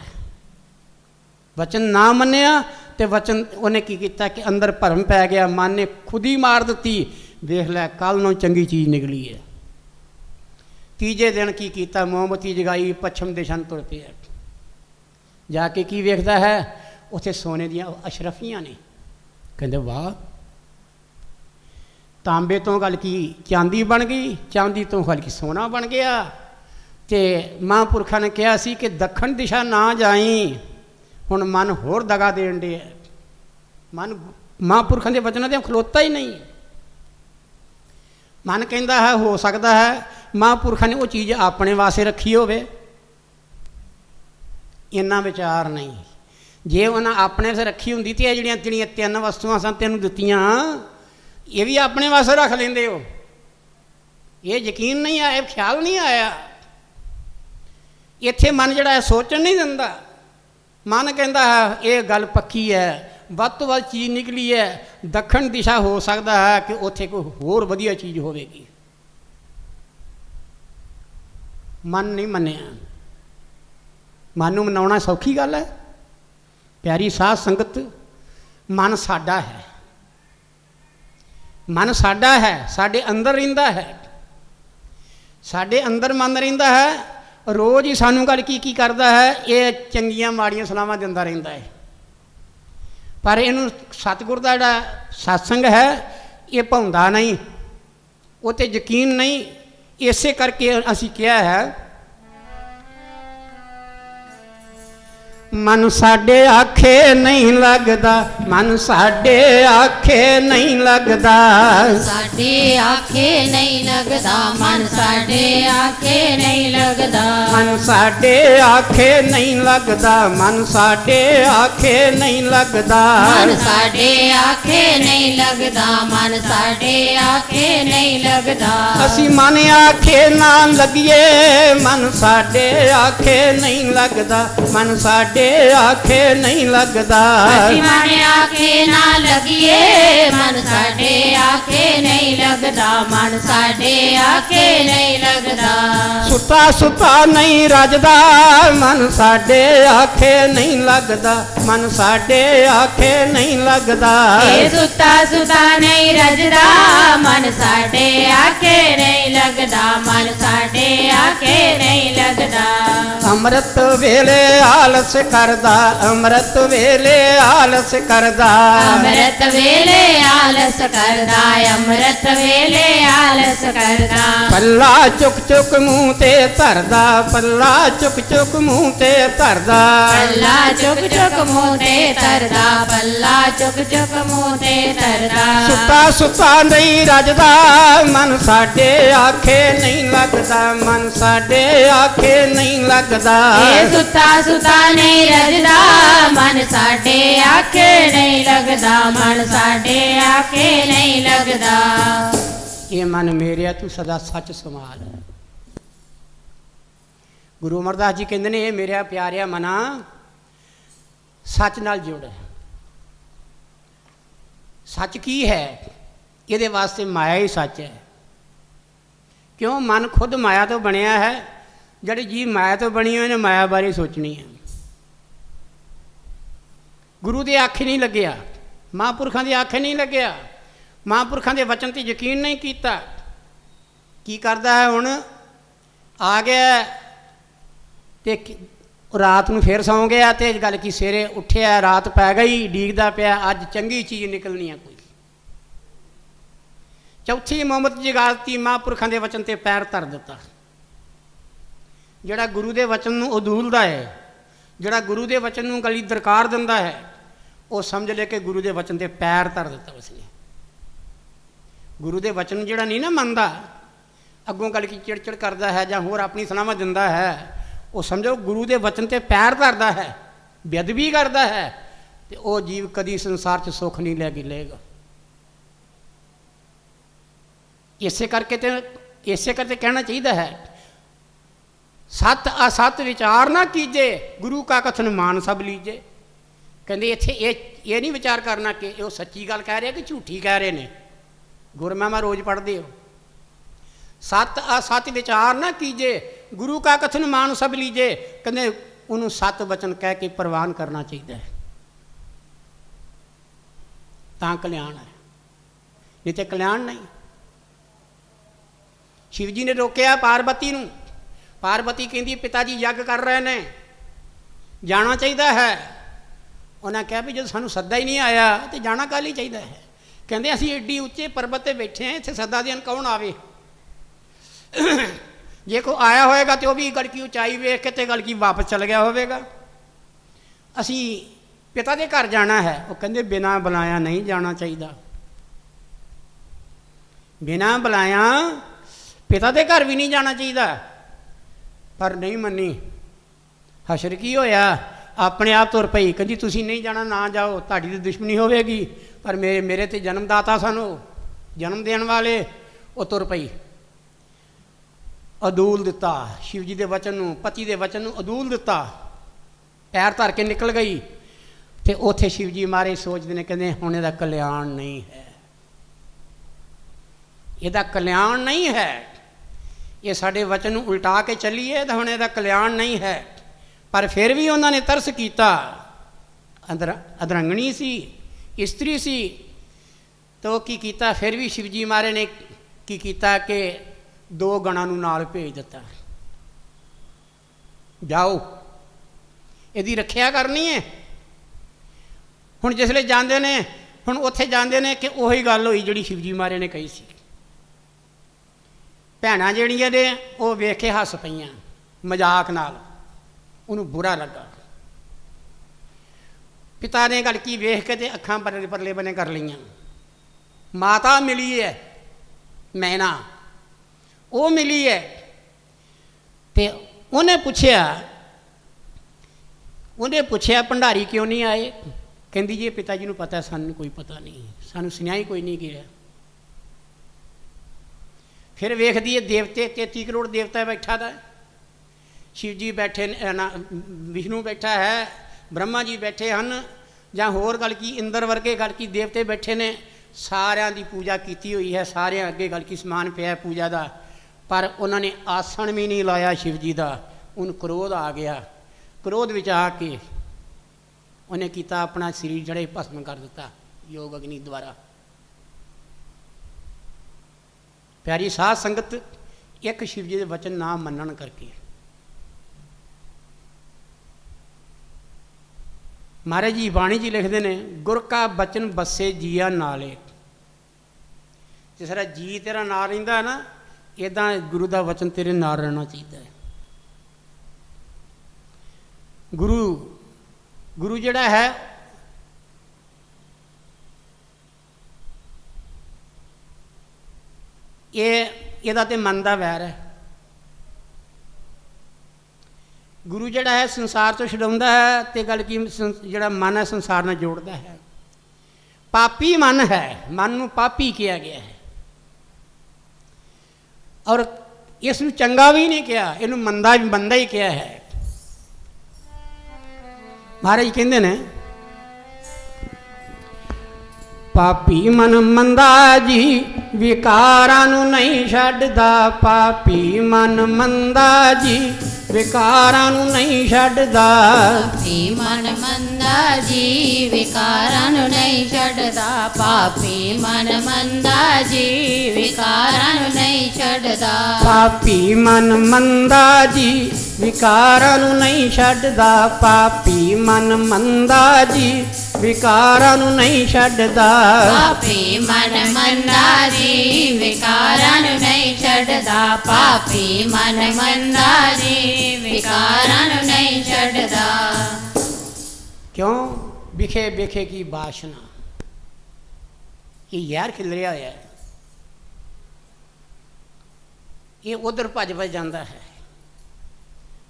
ਵਚਨ ਨਾ ਮੰਨਿਆ ਤੇ ਵਚਨ ਉਹਨੇ ਕੀ ਕੀਤਾ ਕਿ ਅੰਦਰ ਭਰਮ ਪੈ ਗਿਆ। ਮਨ ਨੇ ਖੁਦ ਹੀ ਮਾਰ ਦਿੱਤੀ। ਵੇਖ ਲੈ ਕੱਲ ਨੂੰ ਚੰਗੀ ਚੀਜ਼ ਨਿਕਲੀ ਹੈ। ਤੀਜੇ ਦਿਨ ਕੀ ਕੀਤਾ, ਮੋਮਬੱਤੀ ਜਗਾਈ, ਪੱਛਮ ਦਿਸ਼ਾ ਨੂੰ ਤੁਰ ਪਿਆ। ਜਾ ਕੇ ਕੀ ਵੇਖਦਾ ਹੈ, ਉੱਥੇ ਸੋਨੇ ਦੀਆਂ ਅਸ਼ਰਫੀਆਂ ਨੇ। ਕਹਿੰਦੇ ਵਾਹ, ਤਾਂਬੇ ਤੋਂ ਗੱਲ ਕੀ ਚਾਂਦੀ ਬਣ ਗਈ, ਚਾਂਦੀ ਤੋਂ ਗੱਲ ਕੀ ਸੋਨਾ ਬਣ ਗਿਆ। ਤੇ ਮਹਾਂਪੁਰਖਾਂ ਨੇ ਕਿਹਾ ਸੀ ਕਿ ਦੱਖਣ ਦਿਸ਼ਾ ਨਾ ਜਾਈ। ਹੁਣ ਮਨ ਹੋਰ ਦਗਾ ਦੇਣ ਡਿਆ। ਮਨ ਮਹਾਂਪੁਰਖਾਂ ਦੇ ਵਚਨਾਂ ਤੇ ਖਲੋਤਾ ਹੀ ਨਹੀਂ। ਮਨ ਕਹਿੰਦਾ ਹੈ ਹੋ ਸਕਦਾ ਹੈ ਮਹਾਂਪੁਰਖਾਂ ਨੇ ਉਹ ਚੀਜ਼ ਆਪਣੇ ਵਾਸਤੇ ਰੱਖੀ ਹੋਵੇ। ਇੰਨਾ ਵਿਚਾਰ ਨਹੀਂ। ਜੇ ਉਹਨਾਂ ਆਪਣੇ ਵਾਸਤੇ ਰੱਖੀ ਹੁੰਦੀ ਤਾਂ ਇਹ ਜਿਹੜੀਆਂ ਤਿੰਨ ਵਸਤੂਆਂ ਸਨ ਤੈਨੂੰ ਦਿੱਤੀਆਂ, ये भी अपने वास्ते रख लेंदे हो। ये यकीन नहीं आया, ख्याल नहीं आया। इत्थे मन जिहड़ा है सोचण नहीं दिंदा। मन कहता है ये गल पक्की है, ਵੱਧ ਤੋਂ ਵੱਧ चीज़ निकली है, दक्षिण दिशा हो सकता है कि उत्थे कोई होर वधिया चीज़ होवेगी। मन नहीं मन्निया। मन नूं मनाउणा सौखी गल है? प्यारी साध संगत, मन साडा है, मन साडा है, साडे अंदर रहिंदा है, साडे अंदर मन रहिंदा है। रोज़ ही सानू गल की करदा है, ये चंगियां माड़ियां सलाहां दिंदा रहिंदा है। पर इनू सतगुर का जिहड़ा सत्संग है ये भाउंदा नहीं, वो तो यकीन नहीं। इसे करके असीं कहा है मन साडे आखे नहीं लगदा, मन साडे आखे नहीं लगदा, साडे आखे नहीं लगदा, मन साडे आखे नहीं लगदा, मन साडे आखे नहीं लगदा, मन साडे आखे नहीं लगदा, मन साडे आखे नहीं लगदा, मन साडे आखे नहीं लगदा। असी मन आखे ना लगिए, मन साडे आखे नहीं लगदा, मन साडे आखे नहीं लगदा, असी मन आखे ना लगिए, मन साडे आखे नहीं लगदा, मन साडे आखे नहीं लगदा। सुता सुता नहीं रजदा, मन साडे आखे नहीं लगदा, मन साडे आखे नहीं लगदा, सुता सुता नहीं रजदा, मन साडे आखे नहीं लगदा, मन साडे आखे नहीं लगदा। अमृत वेले आलस करदा, अमृत वेले आलस करदा, अमृत वेले आलस करदा, अमृत वेले आलस करदा। पल्ला चुक चुक मुंह ते धरदा, पल्ला चुक चुक मुंह ते धरदा, पल्ला चुक चुक मुंह ते धरदा, पल्ला चुक चुक मुंह ते धरदा। सुता सुता नहीं रजदा, मन साडे आखे नहीं लगदा, मन साडे आखे नहीं लगदा, सुता सुता नहीं रजदा, मन साडे आखे नहीं लगदा, मन साडे आखे नहीं लगदा। ये मन मेरे तू सदा सच संभाल। गुरु अमरदास जी कहते हैं, ये मेरा प्यारिया मना सच नाल जुड़। सच की है? ये वास्ते माया ही सच है। क्यों? मन खुद माया तो बनया है। जड़ी जी माया तो बनी हुई ने माया बारे सोचनी है। गुरु के आखे नहीं लग्या, महापुरखों के आखे नहीं लग्या, महापुरखों के वचन पर यकीन नहीं किया। की करता है हुण? आ गया ते रात को फिर सौ गया, तो गल की सवेरे उठिया रात पै गई, डीकदा पिया अज चंगी चीज़ निकलनी है कोई। चौथी मोहम्मद जगाती, महापुरखों के वचन पर पैर धर दिता। जिहड़ा गुरु के वचन नूं उधूलदा है, जिहड़ा गुरु के वचन नूं गली दरकार दिंदा है, वो समझ ले कि गुरु के वचन पर पैर धर दिता उसने। गुरु के वचन जिहड़ा नहीं ना मनदा, अगों गल की चिड़चिड़ करता है जां होर अपनी सलाहां दिंदा है, वो समझो गुरु के वचन पर पैर धरदा है, बेअदबी करता है, तो वह जीव कदी संसार च सुख नहीं लै लेगा। इसे करके कहना चाहिए है, सत असत विचार ना कीजे, गुरु का कथन मान सब लीजे। कहते इत्थे ये नहीं विचार करना कि वो सच्ची गल कह रहे कि झूठी कह रहे हैं। गुरमहिमा रोज़ पढ़ते हो। सत असत विचार ना कीजे, गुरु का कथन मान सब लीजे। कहते उन्होंने सत वचन कह के प्रवान करना चाहिए है, तां कल्याण है, नहीं तो कल्याण नहीं। शिव जी ने रोकया पार्वती नूं। पार्वती कहती पिता जी यज्ञ कर रहे हैं, जाना चाहिए है। उन्हें कहा भी जो सानू सदा ही नहीं आया तो जाना कल ही चाहिए है। कहते असीं एड्डी उच्चे पर्वत पर बैठे हैं, इत्थे सदा देन कौन आवे? जे कोई आया होएगा तो वह भी गल की उचाई वेख के गल की वापस चल गया होगा। असी पिता के घर जाना है, वो कहते बिना बुलाया नहीं जाना चाहिए। बिना बुलाया पिता के घर भी नहीं जाना चाहिए। पर नहीं मनी। हशर की होया? अपने आप तुर पई, कहती तुसीं नहीं जाना ना जाओ, तुहाडी तो दुश्मनी होवेगी, पर मेरे ते जन्मदाता सन। जन्म देने वाले वो तुर पई। अदूल दिता शिव जी के वचन नूं, पति के वचन नूं अदूल दिता, पैर धर के निकल गई। तो उत्थे शिव जी मारे सोचते हैं, कहते हुण इहदा कल्याण नहीं है, इहदा कल्याण नहीं है, ये साडे वचन नूं उल्टा के चलीए तो हुण इहदा कल्याण नहीं है। पर फिर भी उन्होंने तरस किया। अधरंगणी सी, इस्त्री सी, तो की कीता, फिर भी शिव जी महाराज ने की कीता कि 2 गणां नूं नाल भेज दिता, जाओ इहदी रखिया करनी है। हुण जिसले जांदे ने, हुण उत्थे जांदे ने कि उही गल होई जिहड़ी शिव जी महाराज ने कही सी। भैणां जिहड़ियां ने वो वेख के हस पईयां मजाक नाल, उन्होंने बुरा लगा। पिता ने गल की वेख के ते अखां परले परले बने कर लईयां। माता मिली है मैना, वो मिली है, ते उन्हें पुछया भंडारी क्यों नहीं आए? कहंदी जी पिता जी नूं पता है, सानूं कोई पता नहीं, सानूं सुनिया ही कोई नहीं गया। फिर वेखदी है देवते 33 करोड़ देवता बैठा था, शिव जी बैठे ना, विष्णु बैठा है, ब्रह्मा जी बैठे हैं, जां होर गल की इंद्र वर्गे गल की देवते बैठे ने, सारियां दी पूजा की हुई है, सारे अगे गल की समान पिया पूजा का। पर उन्होंने आसन भी नहीं लाया शिव जी का। उन क्रोध आ गया, क्रोध विच आके उन्हें किया अपना शरीर जड़े भस्म कर दिता योग अग्नि द्वारा। प्यारी साध संगत, एक शिव जी के वचन ना मनन करके महाराज जी बाणी जी लिखते हैं, गुर का बचन बसे जिया नाले। जिस तरह जी तेरा नाल रहिंदा है ना, इदां गुरु का वचन तेरे नाल रहना चाहिए। गुरु जिहड़ा है ये ते मन का वैर है। गुरु जिहड़ा है संसार तो छुड़ाउंदा है, तो गल की जिहड़ा मन है संसार नाल जोड़ता है। पापी मन है, मन नूं पापी किया गया है, और इस नूं चंगा भी नहीं किया, इनू मंदा ही किया है। महाराज कहंदे ने, पापी मन मंदा जी विकारां नूं नहीं छड्डदा, पापी मन मंदा जी विकारां नूं नहीं छड्डदा, पापी मन मंदा जी विकारां नूं नहीं छड्डदा, पापी मन मंदा जी विकारां नूं नहीं छड्डदा, पापी मन मंदा जी विकारां नूं नहीं छड्डदा, पापी मन मंदा जी विकारां नूं नहीं छड्डदा, पापी मन मंदा जी विकारां नूं नहीं छड्डदा, पापी मन मंदा जी विकारां नूं नहीं छड्डदा। क्यों? विखे विखे की वासना, ये जहर खिलरिया होया है, ये उधर भज भज जाता है।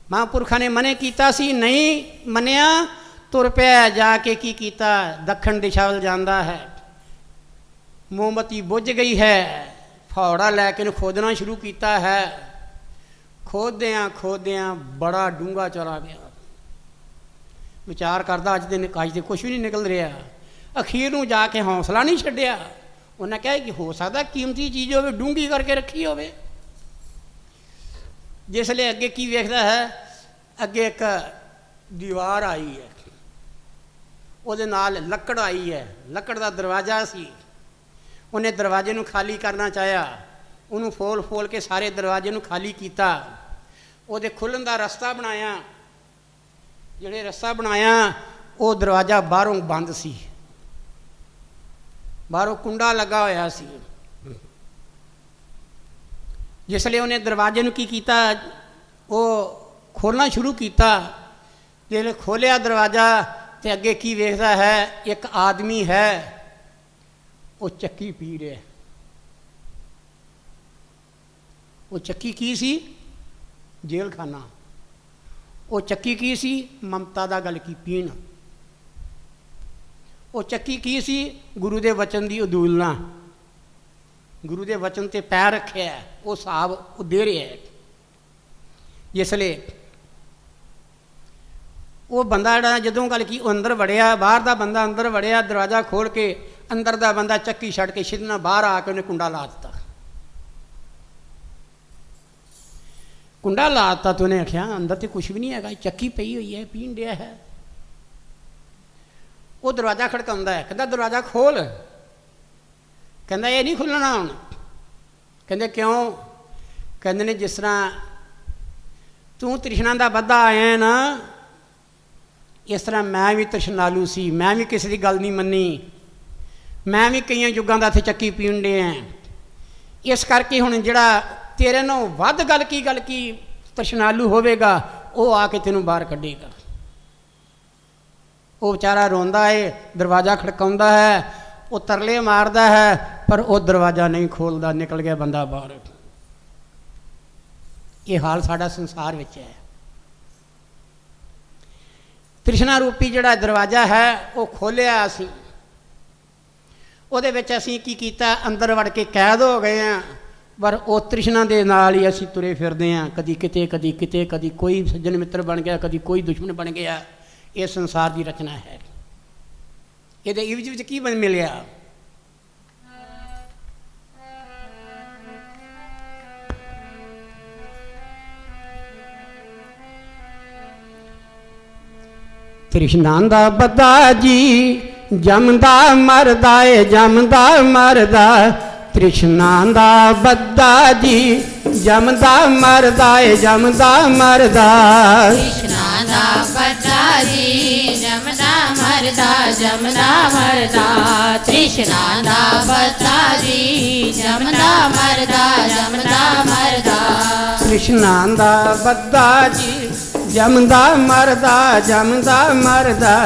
महापुरखा ने मने कीता सी, नहीं मनिया, तुर पिया जाके की कीता, दक्षिण दिशा वल जांदा है। मोमबत्ती बुझ गई है, फौड़ा लैके खोदना शुरू किया है। खोद्या खोद्या बड़ा डूंगा चला गया। विचार करता अज दिन कुछ भी नहीं निकल रहा। अखीर में जाके हौसला नहीं छड्डिया। उन्हें कहा कि हो सकता कीमती चीज़ हो डूंगी करके रखी हो। जिसले अगे की वेखता है, अगे एक दीवार आई है, ਉਹਦੇ ਨਾਲ ਲੱਕੜ आई है, ਲੱਕੜ ਦਾ दरवाजा सी। उन्हें दरवाजे ਨੂੰ खाली करना चाहया, ਉਹਨੂੰ ਫੋਲ ਫੋਲ के सारे दरवाजे ਨੂੰ खाली किया। ਉਹਦੇ खुलन का रस्ता बनाया। ਜਿਹੜੇ रस्ता बनाया वो दरवाजा बाहरों बंद सी, बाहरों कुंडा लगा होया सी। जिसले उन्हें दरवाजे ਨੂੰ की किया, वो खोलना शुरू किया। जिसले खोलिया दरवाजा तो अगे की वेखता है, एक आदमी है वो चक्की पी रहा है। वो चक्की की सी? जेल खाना। वो चक्की की सी? ममता दा गल की पीण। वो चक्की की सी? गुरु दे वचन दी उदूलना। गुरु के वचन ते पैर रखे है, वो हिसाब वो दे रहा है। जिसलिए वो बंदा जड़ा जदों गल की अंदर वड़िया, बाहर का बंदा अंदर वड़िया, दरवाज़ा खोल के अंदर का बंदा चक्की छड़ के सिद्धना बाहर आके उन्हें कुंडा ला दिता। कुंडा ला दिता तो उन्हें आख्या अंदर तो कुछ भी नहीं है, चक्की पई हुई है, पीन दिया है। वो दरवाज़ा खड़काउंदा है, कहता दरवाज़ा खोल। कहता ये नहीं खुलना हुण। कहते क्यों? कहते ने जिस तरह तू तृष्णा का बद्धा आया ना, इस तरह मैं भी तृष्णालू सी, मैं भी किसी की गल नहीं मनी, मैं भी कई युगों का इत्थे चक्की पीन दे हैं। इस करके हुण जिहड़ा तेरे नालों वध गल की तृष्णालू होवेगा, वो आके तेनों बाहर कढेगा। वो बेचारा रोंदा है, दरवाज़ा खड़काउंदा है, वो तरले मारदा है, पर वो दरवाज़ा नहीं खोलदा, निकल गया बंदा बाहर। ये हाल साडा संसार विच है। तृष्णा रूपी जिहड़ा दरवाज़ा है वो खोलिया असीं, उहदे विच असीं की कीता, अंदर वड़ के कैद हो गए हैं। पर वो तृष्णा दे नाल ही असीं तुरे फिरदे हैं, कदी किते कदी किते, कदी कोई सज्जन मित्र बन गया, कदी कोई दुश्मन बन गया। ये संसार की रचना है। ये इवज विच की बन मिलिया? तृष्णा दा बद्धा जी जमदा मरदा है, जमदा मरदा। तृष्णा दा बद्धा जी जमदा मरदा है, जमदा मरदा। तृष्णा दा बद्धा जी जमदा मरदा, जमदा मरदा। तृष्णा दा बद्धा जी जमदा मरदा, जमदा मरदा। तृष्णा दा बद्धा जी जमदा मरदा, जमदा मरदा।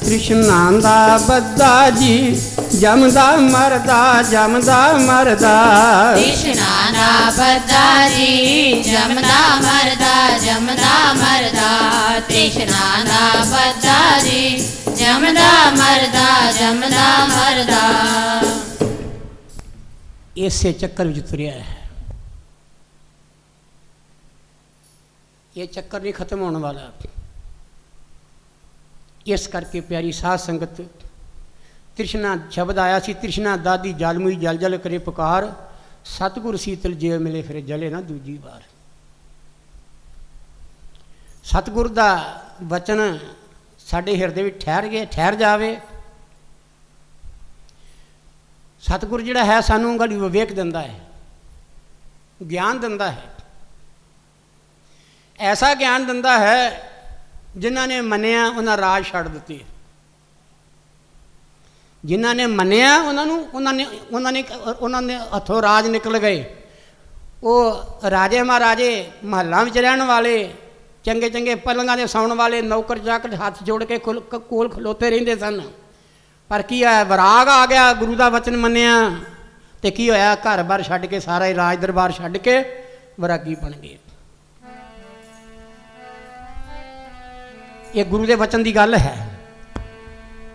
तृष्णा दा बद्धा जी जमदा मरदा, जमदा मरदा। तृष्णा दा बद्धा जी जमदा मरदा, जमदा मरदा। तृष्णा दा बद्धा जी जमदा मरदा, जमदा मरदा। इसे चक्कर विच तुरिया है। ये चक्कर नहीं खत्म होने वाला। इस करके प्यारी साध संगत, तृष्णा शब्द आया सी, तृष्णा दादी जलमुई जल जल करे पुकार, सतगुर शीतल जे मिले फिर जले ना दूजी बार। सतगुर दा वचन साडे हिरदे विच ठहर जावे। सतगुर जिहड़ा है सानू गल विवेक दिंदा है, ज्ञान दिंदा है। ऐसा ज्ञान दिंदा है जिन्हां ने मनिया उन्हां राज छड़ दिते। जिन्हां ने मनिया उन्होंने हथों राज निकल गए। वो राजे महाराजे महलों में रहने वाले, चंगे चंगे पलंगां दे सौण वाले नौकर चाकर हाथ जोड़ के कोल खलोते रहिंदे सन। पर की होया, वराग आ गया, गुरु का वचन मनिया तो की होया, घर बार छड्ड के सारा ही राज दरबार छड्ड के वरागी बन गए। ये गुरु के वचन की गल है।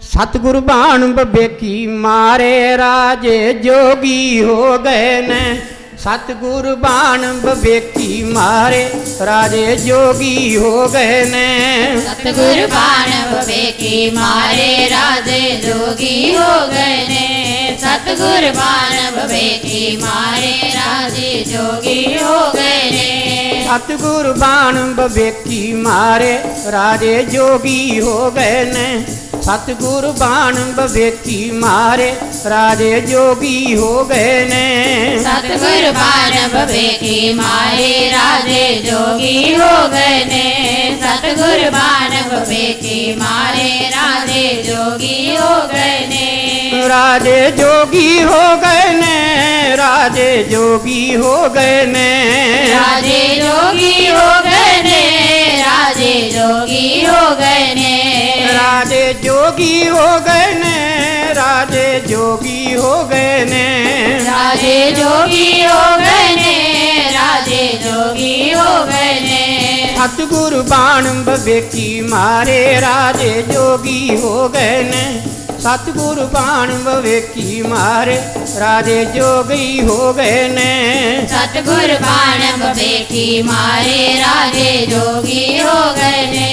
सतगुरु बाण बबेकी मारे राजे जोगी हो गए ने। सतगुरु बाण बबेकी मारे राजे जोगी हो गए ने। सतगुरु बाण बबेकी मारे राजे जोगी हो गए ने। सतगुरु बाण बबेकी मारे राजे जोगी हो गए ने। सतगुरु बाण बबेकी मारे राजे जोगी हो गए ने। सतगुरु बाण बबेकी मारे राजे जोगी हो गए ने। सतगुरु बाण बबेकी मारे राजे जोगी हो गए ने। सतगुरु बाण बबेकी मारे राजे जोगी हो गए ने। राजे जोगी हो गए ने। राजे जोगी हो गए ने। राजे जोगी हो गए ने। राजे जोगी हो गए ने। राजे जोगी हो गए ने। राजे जोगी हो गए ने। राजे जोगी हो गए ने। राजे जोगी हो गए ने। सतगुरु बाण बबेकी मारे राजे जोगी हो गए ने। सतगुर बाण विवेकी मारे राजे जोगी हो गए ने। सतगुर बाण विवेकी मारे राजे जोगी हो गए ने।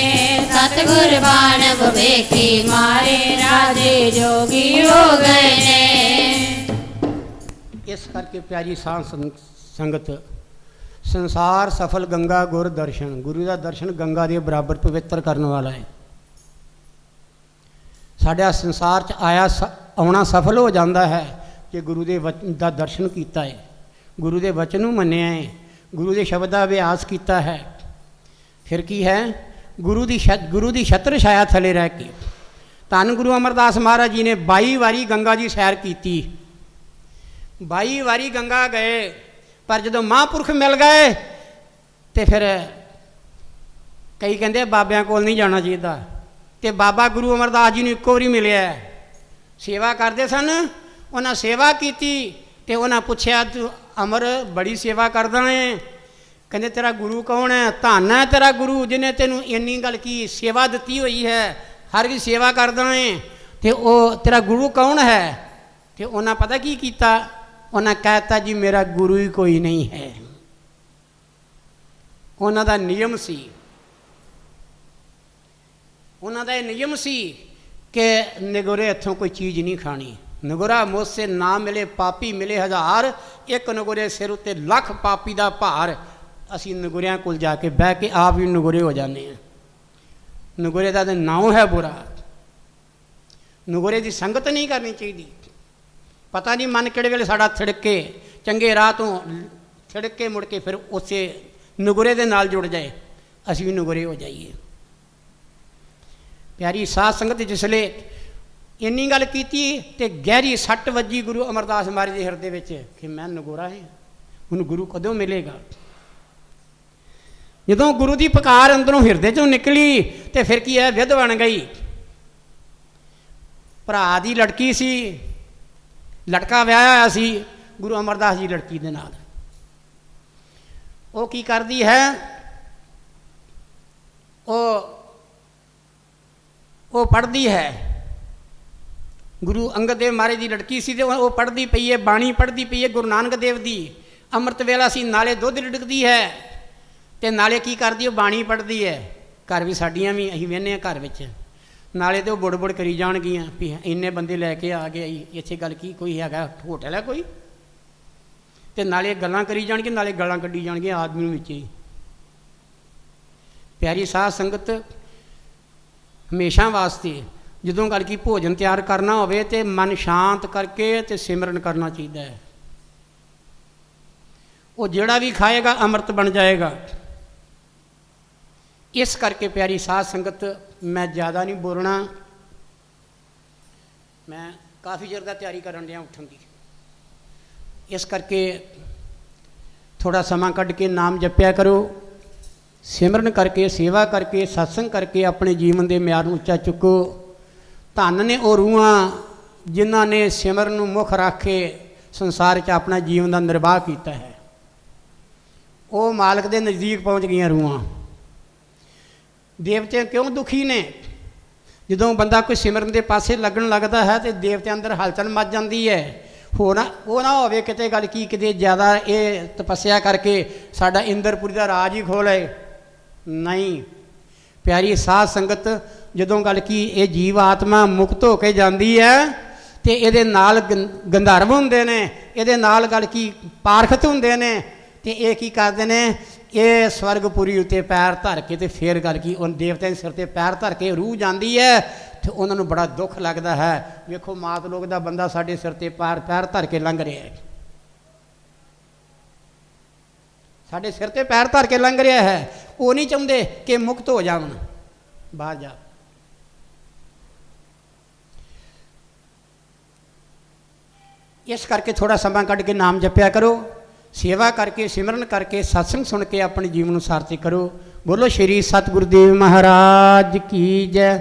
सतगुर बाण विवेकी मारे राजे जोगी हो गए ने। इस करके प्यारी साध संगत संसार सफल गंगा गुर दर्शन, गुरु का दर्शन गंगा के बराबर पवित्र करने वाला है। साढ़ा संसार च आया आना सफल हो जाता है कि गुरु के वचन का दर्शन किया है, गुरु के वचन को मन्निया है, गुरु के शब्द का अभ्यास किया है। फिर की है, गुरु की छत्र छाया थले रह के धन गुरु अमरदास महाराज जी ने 22 वारी गंगा जी सैर की। 22 वारी गंगा गए, पर जो महापुरख मिल गए तो फिर कई कहते बाबिया को नहीं जाना चाहिए। तो बाबा गुरु अमरदास जी ने एको बारी मिले, सेवा करते सन, उन्हें सेवा की तो उन्हें पूछया तू अमर बड़ी सेवा करदा है, कहते तेरा गुरु कौन है? धन है तेरा गुरु जिन्हें तेनों इन्नी गल की सेवा दी हुई है, हर की सेवा करदा है, तो वह तेरा गुरु कौन है? तो उन्हें पता की किया, उन्हें कहता जी मेरा गुरु ही कोई नहीं है। उन्हों का नियम सी, उन्हों का नियम सी कि नगोरे इत्थों कोई चीज़ नहीं खानी। नगोरा मुझसे ना मिले पापी मिले 1000, एक नगोरे सिर उत्ते लख पापी का भार। असी नगोरिया को जाके बह के आप भी नगोरे हो जाते हैं। नगोरे का तो नाम है बुरा, नगोरे की संगत नहीं करनी चाहिए। पता नहीं मन किड़े वेले साड़ा थिड़के चंगे राह तो थिड़के मुड़ के फिर उस नगोरे के नाल जुड़ जाए, असी भी नगोरे हो जाइए। प्यारी साध संगत जिसले इन्नी गल की तो गहरी सट वजी गुरु अमरदास महाराज के हृदय में कि मैं नगोरा है, हूँ गुरु कदों मिलेगा। जो गुरु की पुकार अंदरों हृदय चों निकली तो फिर की है, विध बन गई। भरा की लड़की सी, लड़का विआहिया होया सी गुरु अमरदास जी लड़की दे नाल। वो की करदी है, वो पढ़ती है। गुरु अंगद देव महाराज की लड़की सी, वो पढ़ती पई है, बाणी पढ़ती पई है गुरु नानक देव की। अमृत वेला सी, नाले दुध रिड़कती है तो नाले की करती है, बाणी पढ़ती है। घर भी साड़ियाँ भी अं वेहने घर में, नाले तो बुड़ बुड़ करी जाणगियां भी इन्ने बंदे लैके आ गए, इत्थे गल की कोई है होटल है कोई, तो नाले गल्लां करी जाणगियां, नाले गालां कड्ढी जाणगियां आदमी नूं विच ही। प्यारी साध संगत हमेशा वास्ते जदों गल की भोजन तैयार करना होवे ते मन शांत करके ते सिमरन करना चाहिए है। वो जिहड़ा भी खाएगा अमृत बन जाएगा। इस करके प्यारी साध संगत मैं ज़्यादा नहीं बोलना, मैं काफ़ी चिर दा तैयारी करन दिया उठन की। इस करके थोड़ा समा कढ़ के नाम जपया करो, सिमरन करके सेवा करके सत्संग करके अपने जीवन के म्यार नूं उच्चा चुको। धन ने वो रूहां जिन्हां ने सिमरन नूं मुख रख के संसार च अपना जीवन का निर्वाह किया है, वो मालक के नज़दीक पहुँच गई रूहां। देवते क्यों दुखी ने? जदों बंदा कोई सिमरन के पासे लगन लगता है तो देवते अंदर हलचल मच जाती है। होना वो ना होवे किते गल की किते ज़्यादा ये तपस्या करके साडा इंद्रपुरी का राज ही खोले, नहीं। प्यारी साध संगत जदों गल की ये जीव आत्मा मुक्त होके जाती है तो ये नाल गंधर्व हुंदे ने, ये नाल गल की पारखत हुंदे ने, तो ये की करते हैं, ये स्वर्गपुरी उत्ते पैर धर के तो फिर गल की उन देवत्या सिर ते पैर धर के रूह जाती है तो उन्होंने बड़ा दुख लगता है। वेखो मात लोग का बंदा साडे सिर ते पैर धर के लंघ रहा है, साडे सिर ते पैर धर के लंघ रहा है। वो नहीं चाहते कि मुक्त हो जावन बाहर जा। इस करके थोड़ा समा कढ़ के नाम जपया करो, सेवा करके सिमरन करके सत्संग सुन के अपने जीवन सार्थक करो। बोलो श्री सतगुरुदेव महाराज की जय।